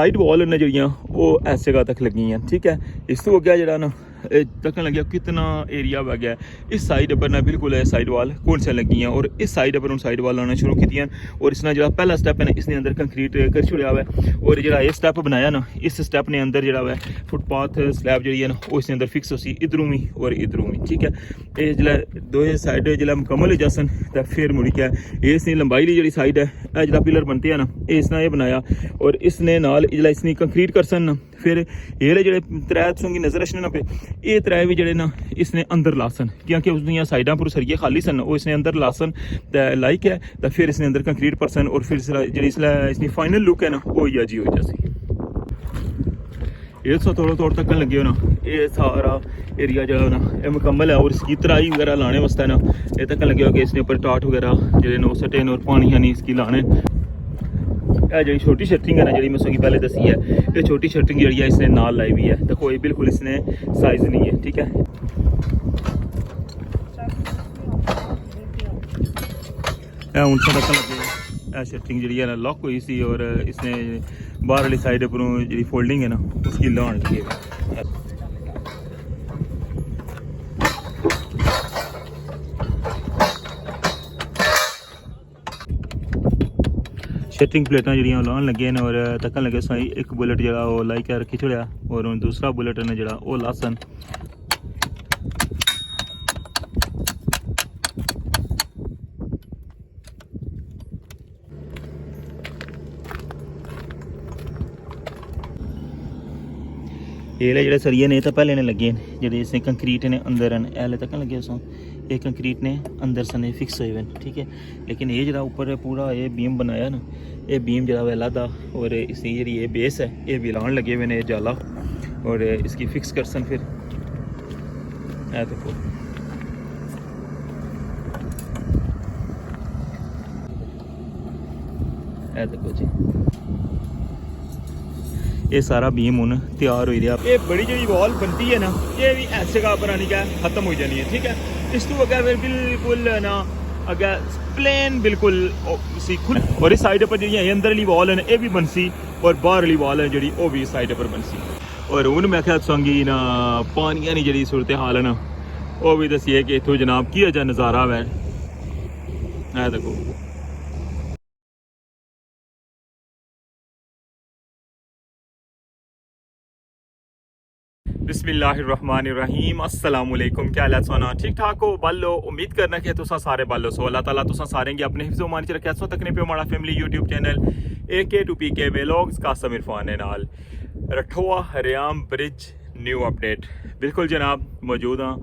Side wall ने जड़ियाँ वो इस जगह तक लगी हैं। ठीक है, इस तो अगे जरा ना तकन लगे कितना एरिया वह गया। इस साइड पर ना बिल्कुल साइड वाल कौन सा लगी हैं और इस साइड पर साइड वाल आना शुरू की और इसने जो पहला स्टैप है ना इसने अंदर कंक्रीट कर छुड़िया हुआ है और जो ये स्टैप बनाया ना इस स्टैप ने अंदर जो है फुटपाथ स्लैब जी है ना वो इसने अंदर फिक्स हो सी इधरों भी और इधरों भी। ठीक है, ये जो दो साइड जो मुकम्मल हो जासन तो फिर मुड़ी क्या इसने लंबाई ली जी साइड है जो पिलर बनते हैं ना इसने ये बनाया और इसने नाल जो इसने कंक्रीट कर सन ना फिर ये जो त्रै तुसें नज़र रखने ना पे ये त्रै भी जोड़े ना इसने अंदर लासन क्योंकि उसदियाँ साइडां पर सरिये खाली सन वो इसने अंदर लासन लाइक है तो फिर इसने अंदर कंक्रीट परसन और फिर जी इसकी फाइनल लुक है ना वो जी हो जासी। ये थोड़ा थोड़ा तक लगे हो ना ये सारा एरिया जो है ना ये मुकम्मल है और इसकी तराई वगैरह लाने वास्ते ना ये तक लगे हो कि इसने ऊपर टाट वगैरह जो नो सटे और पानी है इसकी लाने। जी छोटी शटरिंग है ना जी मैं तुसेंगी पहले दसी है ये छोटी शटरिंग जी इसने नाल लाई हुई है तो कोई बिल्कुल इसने साइज नहीं है। ठीक है, हूँ तक लगे शटरिंग जी लॉक हुई सी और इसने बाहर वाली साइड पर जी फोल्डिंग है ना उसकी लाने लगी है। शटरिंग प्लेटा जड़ियाँ लाने लगे ने और तकन लगे साई एक बुलेट जरा वो लाई के रखी छोड़ा और दूसरा बुलेट ने जरा वो लासन। ये जो सरिये ने तो पहले ने लगे जो इसने कंक्रीट ने अंदर एले तक लगे उस ये कंक्रीट ने अंदर सने फिक्स हुए। ठीक है, लेकिन ये जरा ऊपर पूरा ये बीम बनाया ना ये बीम जरा वह लादा और इसकी जी ये बेस है ये भी लाने लगे हुए ने जाला और इसकी फिक्स कर सन फिर ऐ देखो ऐ देखो जी ये सारा बीम हूँ तैयार हो रहा। ये बड़ी जी वॉल बनती है ना ये भी इस जगह पर आनी क्या खत्म हो जानी है। ठीक है, इस तो अगर फिर बिल्कुल ना अगर प्लेन बिल्कुल सी खुद और इस साइड पर जी अंदर वाली वॉल है ये भी बनसी और बाहर वाली वॉल है जी वो भी इस साइड पर बनसी। और हूँ मैं क्या दसांगी ना पानिया की जी सूरत हाल है ना वो भी दसीए कि इतों जनाब की अजा नज़ारा है देखो। बिस्मिल्लाहिर्रहमानिर्रहीम अस्सलामुअलैकुम। क्या हाल है सोना ठीक ठाक हो बालो उम्मीद करना कि तुसा सारे बालो सो अल्लाह ताला तुसा सारे अपने हिफ्ज़ो मान च रखे सो तकने पे हमारा family YouTube channel AK2PK vlogs Qasim Irfan नाल Rathoa Haryam bridge new update बिल्कुल जनाब मौजूद हाँ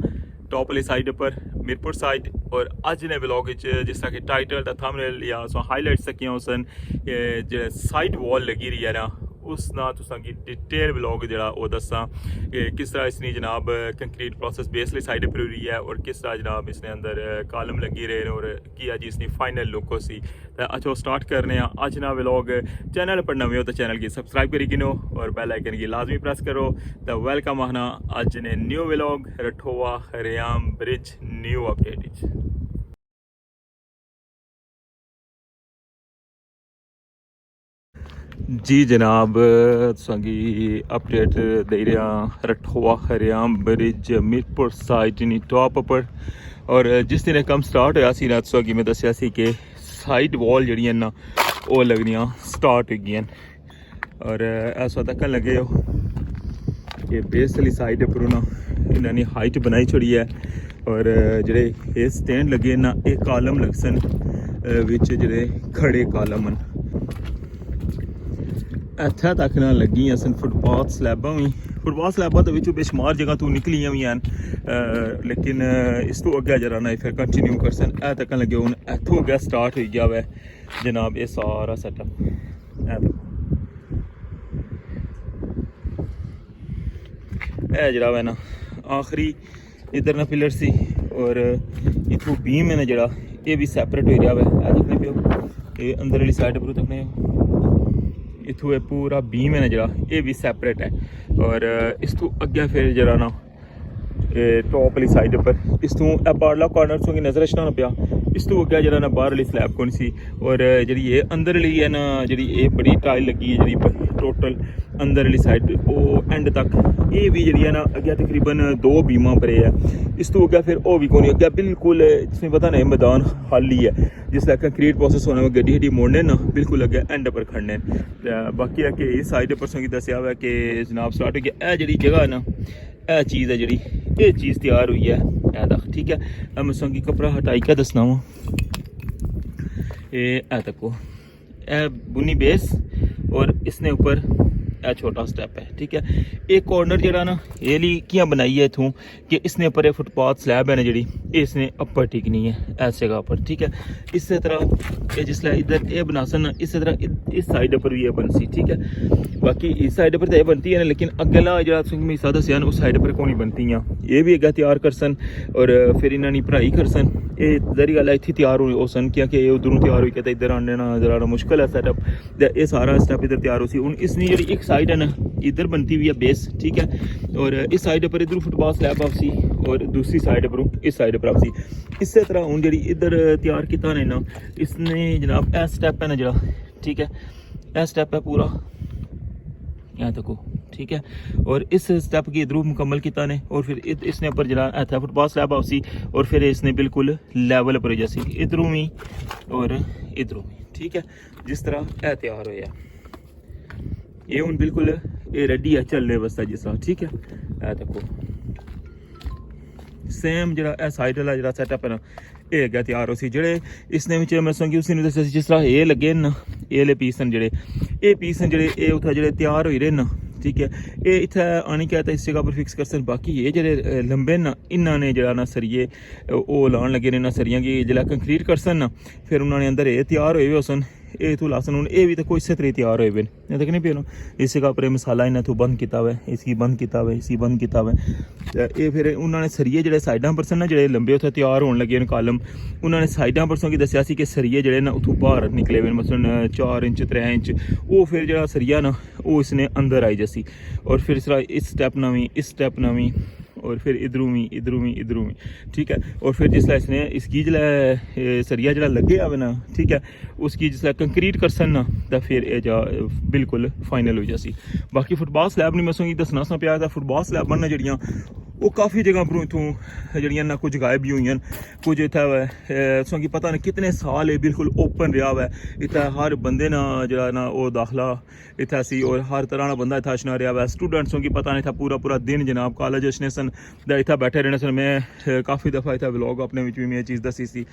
टॉप वाली साइड पर मीरपुर साइड और अज ने व्लॉग जिस तरह कि टाइटल थंबनेल या हाईलाइट्स सकियां सन जो साइड वॉल लगी रही है ना उस ना तुसां की डिटेल व्लॉग जरा वो दसा कि किस तरह इसने जनाब कंक्रीट प्रोसेस बेसली साइड पर हुई है और किस तरह जनाब इसने अंदर कालम लगी रहे और किया जी इसकी फाइनल लुक हो सी। तो अच्छा स्टार्ट करने अज ना व्लॉग चैनल पर नवे हो तो चैनल की सबसक्राइब करी गिनो और बेल आइकन की लाजमी प्रेस करो। तो वेलकम आना अज ने new vlog Rathoa Haryam bridge new update. जी जनाब संगी अपडेट दे रहा रठोआ हरियाम ब्रिज मीरपुर साइड नी टॉप पर और जिस दिन कम स्टार्ट होया सी ना संगी मैं दसिया सी कि साइड वॉल जड़ियां ना वो लगनियां स्टार्ट हो गई और ऐसा तक लगे हो कि बेस वाली साइड पर ना इन्होंने हाइट बनाई छोड़ी है और जेडे ये स्टैंड लगे ना एक कालम लग सन विच जेडे खड़े कालम इत्थे तक ना लगी सन फुटपाथ स्लैबां भी फुटपाथ स्लैबां तो विचों बेशुमार जगह तो निकलियां भी हैं लेकिन इस तो अगे जरा ना फिर कंटिन्यू कर सन ए तक लगे हूँ इतों अगे स्टार्ट हो गया वै जनाब ये सारा सैटअप ए जरा वै ना आखिरी इधर ना पिलर सी और इतों बीम है ना जरा ये भी सैपरेट हो रहा वै तकने पे ये अंदर वाली साइड पर तकने इतों ये पूरा बीम है ना जरा ये भी सैपरेट है और इस तो अगे फिर जरा ना टॉप वाली साइड पर इस तो पार्ला कॉर्नर तो नजर रखना ना पिया इस तो अगे जरा ना बाहर वाली स्लैब कौन सी और जी ये अंदर वाली है ना जी ये बड़ी टाइल लगी है जी टोटल अंदर वाली साइड वो एंड तक ये भी जी है ना अगे तकरीबन 2 बीमा परे है इस तो अगर फिर वो भी कोई अगर बिल्कुल जिसमें पता नहीं मैदान खाली है जिसला कंक्रीट प्रोसेस होना गड्डी हड्डी मोड़ने ना बिल्कुल अगे एंड पर खड़ने बाकी है कि इस साइड पर संगी दसिया हुआ कि जनाब स्टार्ट हो गया जी जगह है ना यह चीज़ है जी ये चीज़ तैयार हुई है ठीक है मैं संगी कपड़ा हटाई क्या दसना वा ये तको ए बुनी बेस और इसने ऊपर ए छोटा स्टेप है ठीक है एक कॉर्नर जरा ना ये ली क्या बनाई है इथों कि इसने ऊपर फुटपाथ स्लैब है ना जी इसने अपर टिकनी है ऐस जगह पर ठीक है इस तरह जिसला इधर ये बना सन इस तरह इस साइड पर भी ये बनसी ठीक है बाकी इस साइड पर तो ये बनती है ना लेकिन अगला जरा हिस्सा दसिया उस साइड पर कौन बनती हैं ये भी अगर तैयार कर सन और फिर इन्होंने पढ़ाई कर सन ये जरी गल इतनी तैयार हो सन क्योंकि ये उधरों तैयार हुई कहते इधर आने ना जरा मुश्किल है सैटअप ये सारा स्टैप इधर तैयार हो सी हूँ इसने जी एक साइड है ना इधर बनती हुई है बेस ठीक है और इस साइड पर इधर फुटबॉल स्लैब आपसी और दूसरी साइड पर इस साइड पर आपसी इस तरह हूँ जी इधर तैयार किया ने ना इसने जनाब ए स्टैप है ना जरा ठीक है ए स्टैप है पूरा यहाँ तक ठीक है और इस स्टेप की इधरों मुकम्मल किया ने और फिर इसने ऊपर जरा था फुटबॉल स्लैब आपसी और फिर इसने बिल्कुल लेवल पर जैसी इधरों भी और इधरों भी ठीक है जिस तरह यह तैयार होया ये हूँ बिल्कुल ये रेडी है चलने वास्ते जिस ठीक है यह देखो सेम जरा ए साइड वाला जरा सैटअप है ना ये अगर तैयार हो सी जेड़े इसने मैं संगी उसी दसिया जिस तरह ये लगे ना ये ले पीस न जेड़े ये पीस न जेड़े ये उत्थे जेड़े तैयार हो रहे ना ठीक है ये इत्थे आनी कहता इस जगह पर फिक्स कर सन बाकी ये जेड़े लंबे ना इन्होंने जरा ना सरिये वो लाने लगे ने ना सरियां की जिला कंक्रीट कर सन ना फिर उन्होंने अंदर ये तैयार होए हो सन ये तू लासन हूँ ये भी तो कोई इस तरह तैयार होए बिन देख नहीं पे इस जगह पर मसाला इन्हें तू बंद किया हुआ है इसकी बंद किया हुआ है इसी बंद किया हुआ है ये फिर उन्होंने सरिये जो साइडा पर सन ना जो लंबे उत्थे तैयार होने लगे कालम उन्होंने साइडा पर सो की दसिया कि सरिये जो ना उतों बाहर निकले हुए मसलन 4 इंच 3 इंच वो फिर जो सरिया ना वो इसने अंदर आई जैसी और फिर इस स्टैप नवी इस स्टैप नवी और फिर इधरों भी ठीक है और फिर जिसला इसने इसकी जिला सरिया जरा लगे आवे ना ठीक है उसकी जिसला कंक्रीट कर सन ना तो फिर ये जा बिल्कुल फाइनल हो जासी बाकी फुटबॉल स्लैब नहीं मैं दसना सा प्यार था फुटबॉल स्लैब बनना जड़ियाँ वो काफ़ी जगह पर इतों जड़ियाँ ना कुछ गायब भी हुई कुछ इतना सो पता नहीं कितने साल है बिल्कुल ओपन रहा हुआ है इतना हर बंदे ना जरा ना वो दाखला इतना सी और हर तरह का बंदा इतना अशना रहा हुआ है स्टूडेंट्सों की पता नहीं था पूरा दिन जनाब कॉलेज अशने सन इतना बैठे रहने सन मैं काफ़ी दफ़ा इतना व्लॉग अपने भी मैं चीज़ दसी सी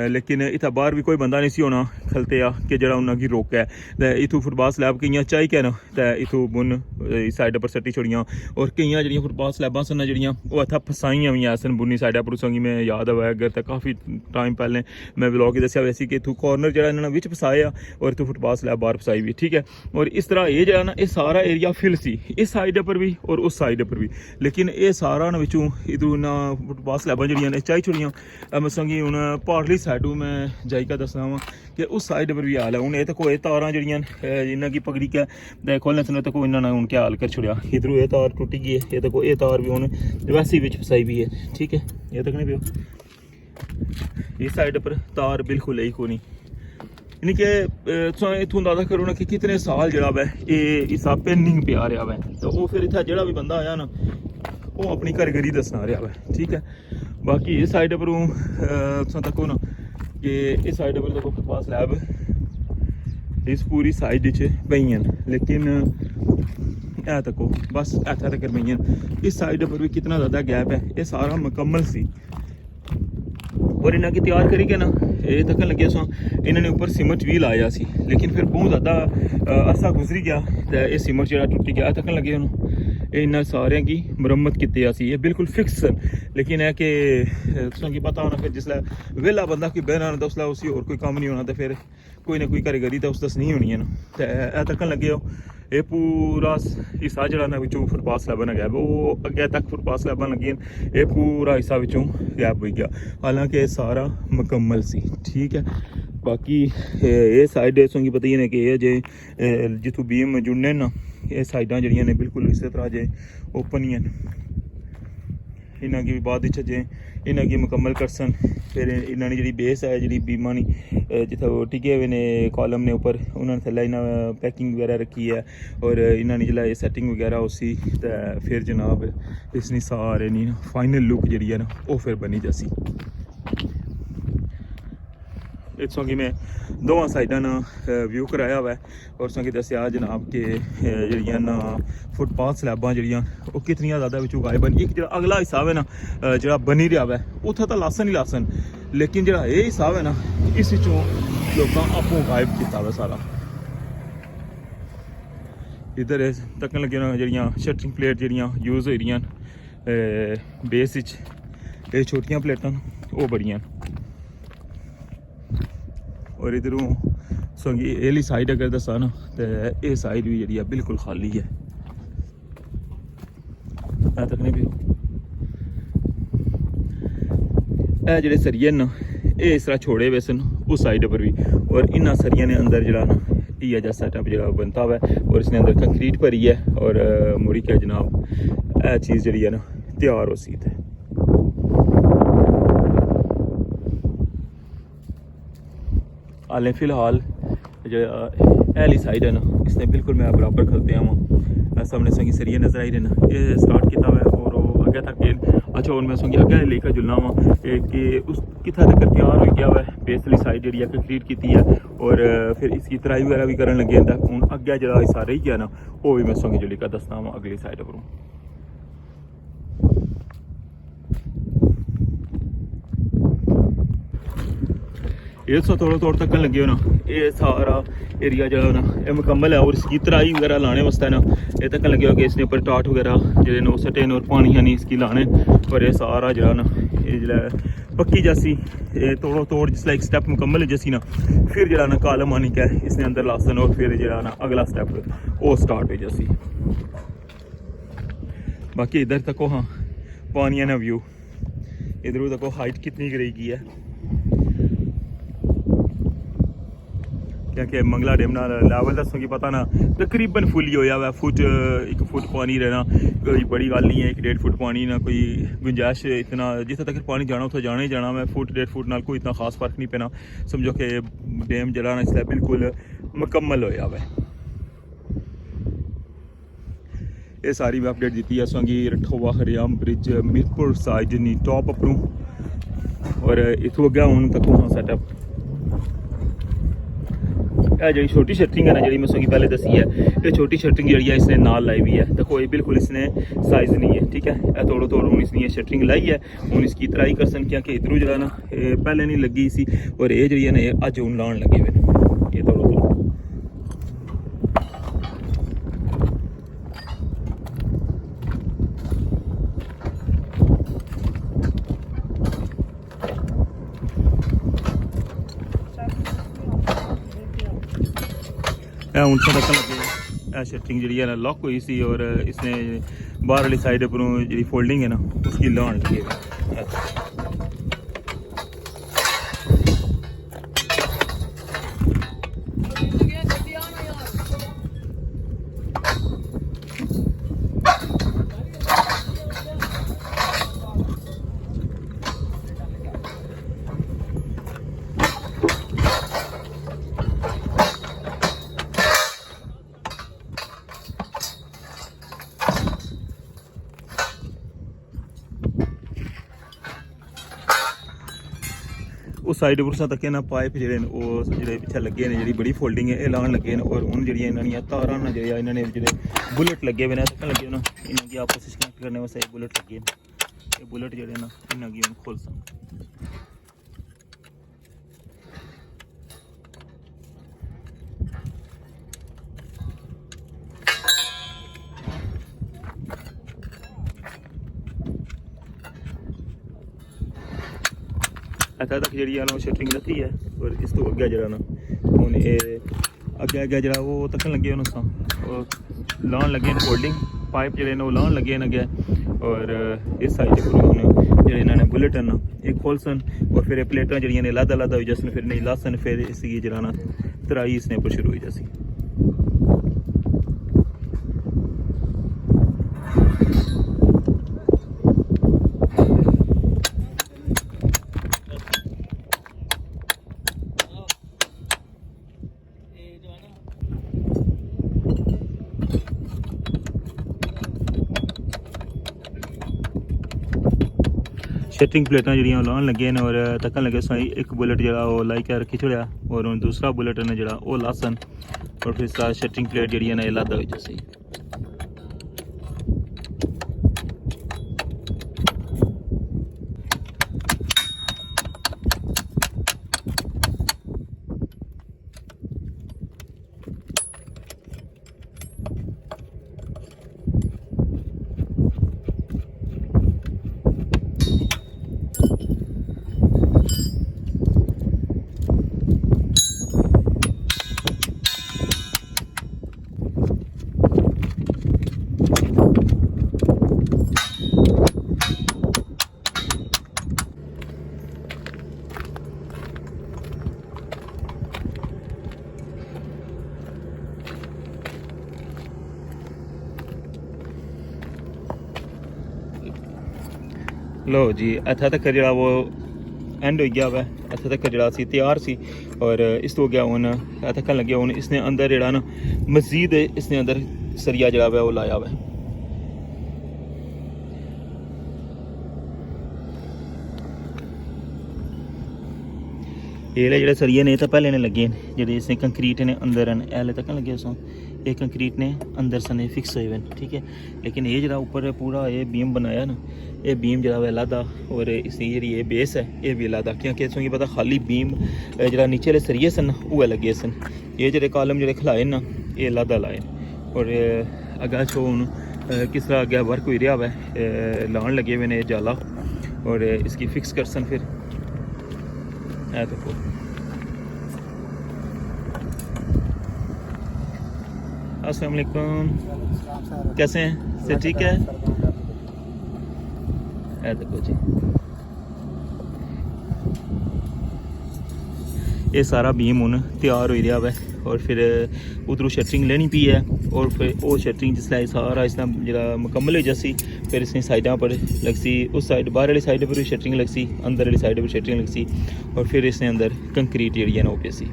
लेकिन इतना बाहर भी कोई बंदा नहीं सी होना खलते आ कि जरा उन्होंने रोका है इतों फुटबॉल स्लैब कई चाही के ना तो इतों बुन इस साइड पर सट्टी छोड़ियाँ और कई जड़ियाँ फुटबॉल स्लैबां सन जड़ियाँ वो इतना फसाइयां हुई सन बुनी साइडा पर संगी मैं याद आया अगर तो काफ़ी टाइम पहले मैं व्लॉग ही दसिया वैसे कि इतों कॉर्नर जरा इन्होंने विच फसाया और इतों फुटबॉल स्लैब बाहर फसाई भी ठीक है और इस तरह ये जरा ना ये सारा एरिया फिल सी इस साइड पर भी और उस साइड पर भी लेकिन ये सारा ना विचों इधरों ना फुटबॉल स्लैबां जड़ियां ने चाही छोड़ियां मैं संगी हूँ पारली साइडों मैं जायका दसना वा कि उस साइड पर भी हाल है हूँ ये तो कोई तारां जड़ियां इन्हों की पकड़ी के खोलने से तो कोई इन्होंने हूँ क्या हाल कर छोड़िया इधरों ये तार टुट गई है ये तो ये तार भी हूँ वैसे भी फसाई भी है ठीक है ये तक नहीं पियो इस साइड पर तार बिल्कुल ही को नहीं यानी कि इतों अंदाजा करो ना कि कितने साल जरा वै ये इसका पेंडिंग पे आ रहा वै तो वो फिर इतना जरा भी बंदा आया ना वो अपनी कारीगरी दसना रहा वै ठीक है बाकी इस साइड पर तको ना कि इस साइड पर देखो फुटबॉल स्लैब इस पूरी साइड पई लेकिन ऐ तको बस इतना तक पई इस साइड पर भी कितना ज़्यादा गैप है ये सारा मुकम्मल सी और इन्हों की तैयार करी के ना ये तक लगे सो इन्होंने ऊपर सीमेंट भी लाया सी लेकिन फिर बहुत ज़्यादा अरसा गुजरी गया तो ये सीमेंट जो टुटी गया तक लगे उन्होंने इन्होंने सारे की मुरम्मत की ये बिल्कुल फिक्स लेकिन है कि तुसें पता होना फिर जिसलै वेला बंदा कोई बहना तो उसलै उसी होर कोई कम्म नहीं होना तो फिर कोई ना कोई कारीगरी तो उस दसनी होनी है ना तो यह तक लगे हो ये पूरा हिस्सा जरा ना विचों फुटबॉल स्लैबां गैप वो अगे तक फुटबॉल स्लैबां लगी ये पूरा हिस्सा विचों गैप हो गया हालांकि सारा मुकम्मल सी ठीक है बाकी ये साइड संगी पता ही है कि जे जितों बीम जुड़ने ना ये साइडां जड़ियां ने बिल्कुल इस तरह जे ओपन ही हैं इन्हों की भी बाद जे इन्हां गी मुकम्मल करसन। फिर इन्हां दी जेह्ड़ी बेस है जेह्ड़ी बीमा नी जित्थै ओह् टिके हुए ने कॉलम ने उप्पर उन्होंने थल्लै इन्हां पैकिंग वगैरह रखी है और इन्हां ने जिसलै सेटिंग वगैरह उसी ते फिर जनाब इसनी सारे नी फाइनल लुक जेह्ड़ी है ना ओह् फिर बनी जासी। इत्थों कि मैं दोवां साइडां ना व्यू कराया हुआ है और तुसें दस्सेआ जनाब कि जेह्ड़ियां ना फुटपाथ स्लैबां जेह्ड़ियां ओह् कितनियां ज़्यादा बिच्चों गायब न। एक जेह्ड़ा अगला हिस्सा है ना जेह्ड़ा बनी रहा है उत्थै तां लासन ही लासन, लेकिन जेह्ड़ा एह् हिस्सा है ना इस चों लोकां आपूं गायब कीता हुआ सारा। इधर तक्कन लगे ना जेह्ड़ियां शटरिंग प्लेट जेह्ड़ियां यूज़ होई दियां न बेस च, एह् छोटियां प्लेटां ओह् बड़ियां न। और इधरों संगी एह्ली साइड अगर दस्सां ना तो यह साइड भी जी बिल्कुल खाली है। तकने भी जेह्ड़े सरिये न ये इस तरह छोड़े हुए सन उस साइड पर भी, और इन्होंने सरिया ने अंदर जरा ना इ'यै जेहा सैटअप जो बनता हुआ है और इसने अंदर कंक्रीट भरी है और मुड़ी के जनाब यह चीज़ जी है ना तैयार हो सी थे। हालें फिलहाल जो एहली साइड है ना इसने बिल्कुल मैं बराबर खलते आवां सामने संगी सरिये नजर आई रहे ना ये स्टार्ट किया हुआ है और अगे तक अच्छा और मैं संगी अगे लेकर जुलना वा कि उस कितना तक तैयार हो गया हुआ है बेसली साइड जी कंक्रीट की है और फिर इसकी तराई वगैरह भी करन लगे हूँ अगे जो हिस्सा रही गया ना वो भी मैं संगी जुली का दसना वा अगली साइड पर। ये थोड़ा तक्कन लगे हो ना ये सारा एरिया जो है ना ये मुकम्मल है और इसकी तराई वगैरह लाने वास्ते ना ये तक्कन लगे हो कि इसने ऊपर टाट वगैरह जो सटे और पानी है नहीं इसकी लाने और ये सारा जो ना ये जो पक्की जैसी तोड़ जिसला एक स्टेप मुकम्मल है जैसी ना फिर जो ना कालम आनी क्या इसने अंदर लासन और फिर जो ना अगला स्टेप वो स्टार्ट हो जैसी। बाकी इधर तक हाँ पानी है ना व्यू इधर तक हाइट कितनी गिरेगी है क्योंकि मंगला डैम ना लैवल दसों की पता ना तकरीबन फुल ही होया हुआ फुट 1 फुट पानी रहना कोई बड़ी गल नहीं है। 1.5 फुट पानी ना कोई गुंजाइश इतना जिथे तक पानी जाना उतना जाना ही जाना मैं फुट 1.5 फुट नाल कोई इतना खास फर्क नहीं पैना समझो कि डैम जरा ना इसलिए बिल्कुल मुकम्मल होया हुआ है। ये सारी मैं अपडेट दी है संगी रठोवा हरियाम ब्रिज मीरपुर साइड नी टॉप अपनू और इतों अगे हूँ तक हाँ सैटअप जी छोटी शटरिंग है ना जी मैं संगी पहले दसी है ये छोटी शटरिंग जी इसने नाल लाई हुई है देखो ये बिल्कुल इसने साइज नहीं है ठीक है थोड़ा हूँ इसने शटरिंग लाई है हूँ इसकी तराई कर सन क्योंकि इधरों जो ना पहले नहीं लगी सी और ये जी है ना अज हूँ लाने लगे हुए ये थोड़ा हूँ तक लगे शटरिंग जी है लॉक हुई सी और इसने बाहर वाली साइड पर जी फोल्डिंग है ना उसकी लाने लगी है। उस साइड पर तक ना पाइप जो पिछले लगे हैं जी बड़ी फोल्डिंग है लाने लगे हैं और हूँ जी इन्होंने तारा ना जो इन्होंने जो बुलेट लगे हुए तक लगे ना इन्होंने आपस में कनेक्ट करने वास्ते बुलेट लगे ये बुलेट जो ना इन्होंने हम खोल सकते इतना तक जी शटरिंग लथी है और इस तो अगे जरा ना हूँ अगे अगे जरा वो तकन लगे लाने लगे फोल्डिंग पाइप जो लाने लगे अगे और इस साइड पर जो इन्होंने बुलेट है ना एक खोलसन और फिर प्लेटा जी लद लद हो जैसन फिर नहीं लासन फिर इसकी जरा ना तराई इसने पर शुरू हो जैसी। शटरिंग प्लेटां जिहड़ियां लाउण लगे ने और तक्कन लगे साई एक बुलेट जिहड़ा ओह लाई के रखी छोड़िया और हुण दूसरा बुलेट ने जिहड़ा ओह लासन और फिर सारा शटरिंग प्लेट जिहड़ी ने लद्दा होई जैसी। लो जी इत्थे तक जो वो एंड हो गया वा इत्थे तक जो तैयार सी और इस तो गया हूँ तक लगे हूँ इसने अंदर जो ना मजीद इसने अंदर सरिया जो है वो लाया वा। ये जो सरिये ने तो पहले ने लगे जो इसने कंक्रीट ने अंदर एल तक लगे सो ये कंक्रीट ने अंदर सने फिक्स हुए हैं ठीक है। लेकिन ये जो ऊपर पूरा ये बीम बनाया ना ये बीम जो है लादा और इसकी जी ये बेस है ये भी लादा क्योंकि इसमें पता खाली बीम जो नीचे वाले सरिये सन वो लगे सन ये जो कॉलम जो खिलाए ना ये लादा लाए और अगर छो हूँ किस तरह अगर वर्क हो रहा है लाने लगे हुए ने जाला और इसकी फिक्स कर सन फिर देखो। अस्सलाम वालेकुम कैसे हैं से ठीक है देखो जी ये सारा बीम हूँ तैयार हो रहा है और फिर उधरों शटरिंग लेनी पी है और फिर वो शटरिंग जिसलै सारा इसका जो मुकम्मल हो जासी फिर इसने साइडों पर लगसी उस साइड बाहर वाली साइड पर भी शटरिंग लगसी अंदर वाली साइड पर शटरिंग लगसी और फिर इसने अंदर कंक्रीट जी है ना वो पेसी।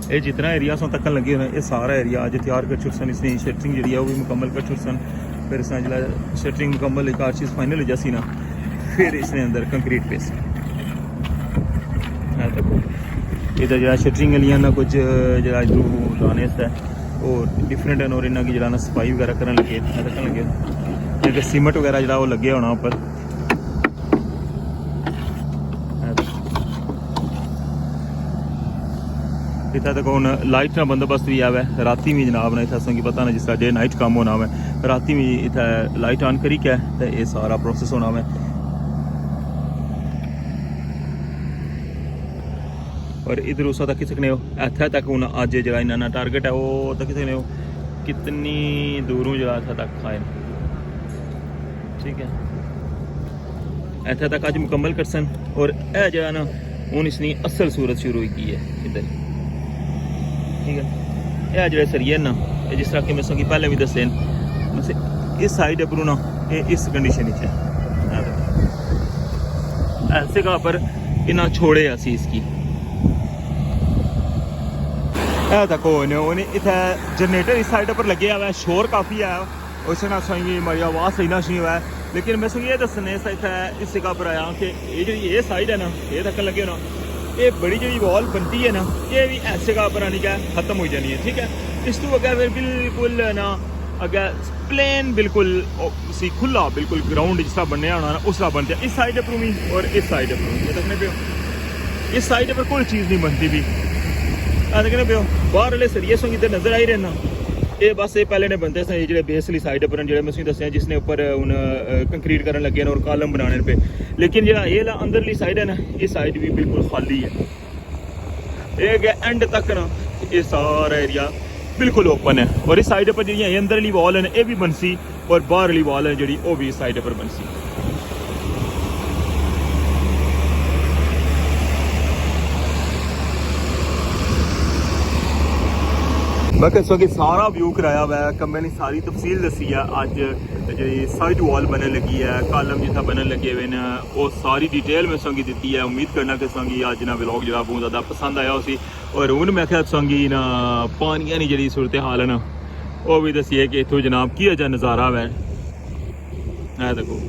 ये जितना एरिया सो तक लगे हुए ये सारा एरिया अज तैयार कर चुके सन इसने शटरिंग जी है वो भी मुकम्मल कर चुके सन फिर इसने जो शटरिंग मुकम्मल एक चीज़ फाइनल हो जासी ना फिर इसने अंदर कंक्रीट पेस देखो इधर जो शटरिंग वालियां ना कुछ जो इधर लाने वो डिफरेंट है और इन्होंने जो सफाई वगैरह करने लगे तक लगे क्योंकि सीमेंट वगैरह जो लगे होना उपर इतना तक हूँ लाइट का बंदोबस्त भी आवे राती भी जनाब ने इतना संगी पता ना जिस डे नाइट काम होना है राती भी इतना लाइट ऑन करी क्या तो ये सारा प्रोसेस होना है। और इधर उस तक सकने हो इतना तक हूँ अज जो इन्होंने टारगेट है वो तक सकने हो कितनी दूरों जो इतना तक आए ठीक है इतना तक अज मुकम्मल कर सन और यह जो ना हूँ इसकी असल सूरत शुरू हुई है इधर ठीक है। यह जो सरिये ना ये जिस तरह कि मैं संगी पहले भी दसे इस साइड पर ना ये इस कंडीशन है ऐसे का पर इन्हें छोड़े असी इसकी तक इतना जनरेटर इस साइड पर लगे हुआ है शोर काफ़ी है उससे ना सही मेरी आवाज़ सही ना सुनी हुआ है। लेकिन मैं संगी ये दसने इस जगह पर आया कि ये जो ये साइड है ना ये तक लगे ना ये बड़ी जी वॉल बनती है ना ये भी ऐसे जगह पर आनी क्या ख़त्म हो जानी है ठीक है। इस तो अगर फिर बिल्कुल ना अगर प्लेन बिल्कुल सी खुला बिल्कुल ग्राउंड जिस तरह बनने होना उस तरह बन जाए इस साइड पर भी और इस साइड पर भी देखने पे इस साइड पर कोई चीज़ नहीं बनती भी देखने पे बाहर वाले सरिये सो इधर नजर आई रहना ये बस ये पहले ने बनते थे जो बेसली साइड पर जो मैं दसिया जिसने ऊपर हूँ कंक्रीट करने लगे और कॉलम बनाने पे। लेकिन जो ये अंदरली साइड है ना ये साइड भी बिल्कुल खाली है ये एंड तक ना ये सारा एरिया बिल्कुल ओपन है और इस साइड पर जी अंदरली वॉल है ये भी बनसी और बाहरली वॉल है जी वो भी इस साइड पर बनसी। बाकी सो कि सारा व्यू कराया हुआ है, कम्मे ने सारी तफसील दसी है। अज जी साइड वॉल बनने लगी है, कालम जितना बनने लगे हुए हैं, वो सारी डिटेल में संगी दी है। उम्मीद करना कि संगी अज ना व्लॉग जो बहुत ज़्यादा पसंद आया उसी। और हूँ मैं क्या संगी ना पानिया की जी सूरत हाल है ना वो भी दसी है कि इतों जनाब की अजा नज़ारा है। देखो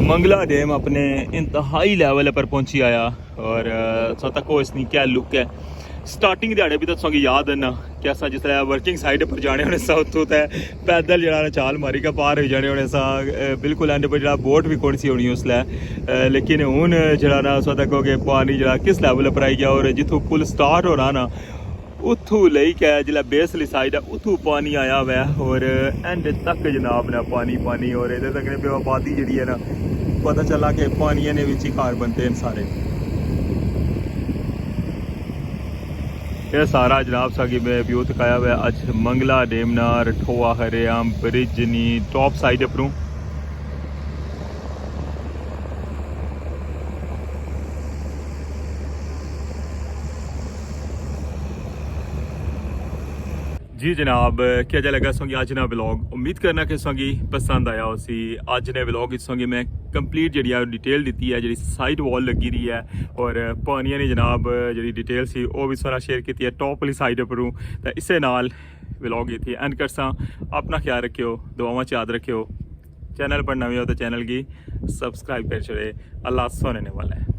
मंगला डैम अपने इंतहाई लेवल पर पहुंची आया। और तक इसकी क्या लुक है। स्टार्टिंग दिहाड़े भी तो याद है ना कि अस जिसलै वर्किंग साइड पर जाने होने सा उत्थों तो पैदल जरा चाल मारी के पार हो जाने होने सा बिल्कुल एंड पर जरा बोट भी कौन सी होनी उसलै। लेकिन हूँ जरा ना उस तक कि पानी जरा किस लैवल पर आई गया। और जितों पुल स्टार्ट हो रहा ना उतों लेके जिला बेसली साइड है उतों पानी आया हुआ है। और एंड तक जनाब ना पानी पानी। और इधर तक पे आबादी जी है ना पता चला कि पानिया ने ही घर बनते हैं सारे। ये सारा जनाब सा कि मैं व्यू दिखाया हुआ अज मंगला डेमना रठोआ हरियाम ब्रिज नी टॉप साइड अपरू। जी जनाब क्या जा लगा सोंगी अज ना व्लॉग। उम्मीद करना कि सोंगी पसंद आया उसी। अज ने व्लॉग सोंगी मैं कंप्लीट जी डिटेल दी है जी साइड वॉल लगी रही है। और पानिया ने जनाब जी डिटेल सी वो भी सारा शेयर की है टॉप वाली साइड पर। तो इसे नाल व्लॉग इतनी एंड करसा। अपना ख्याल रखियो, दुआवां च याद रखियो। चैनल पर नवे हो तो चैनल की सब्सक्राइब कर छोड़े। अल्लाह सोने वाला है।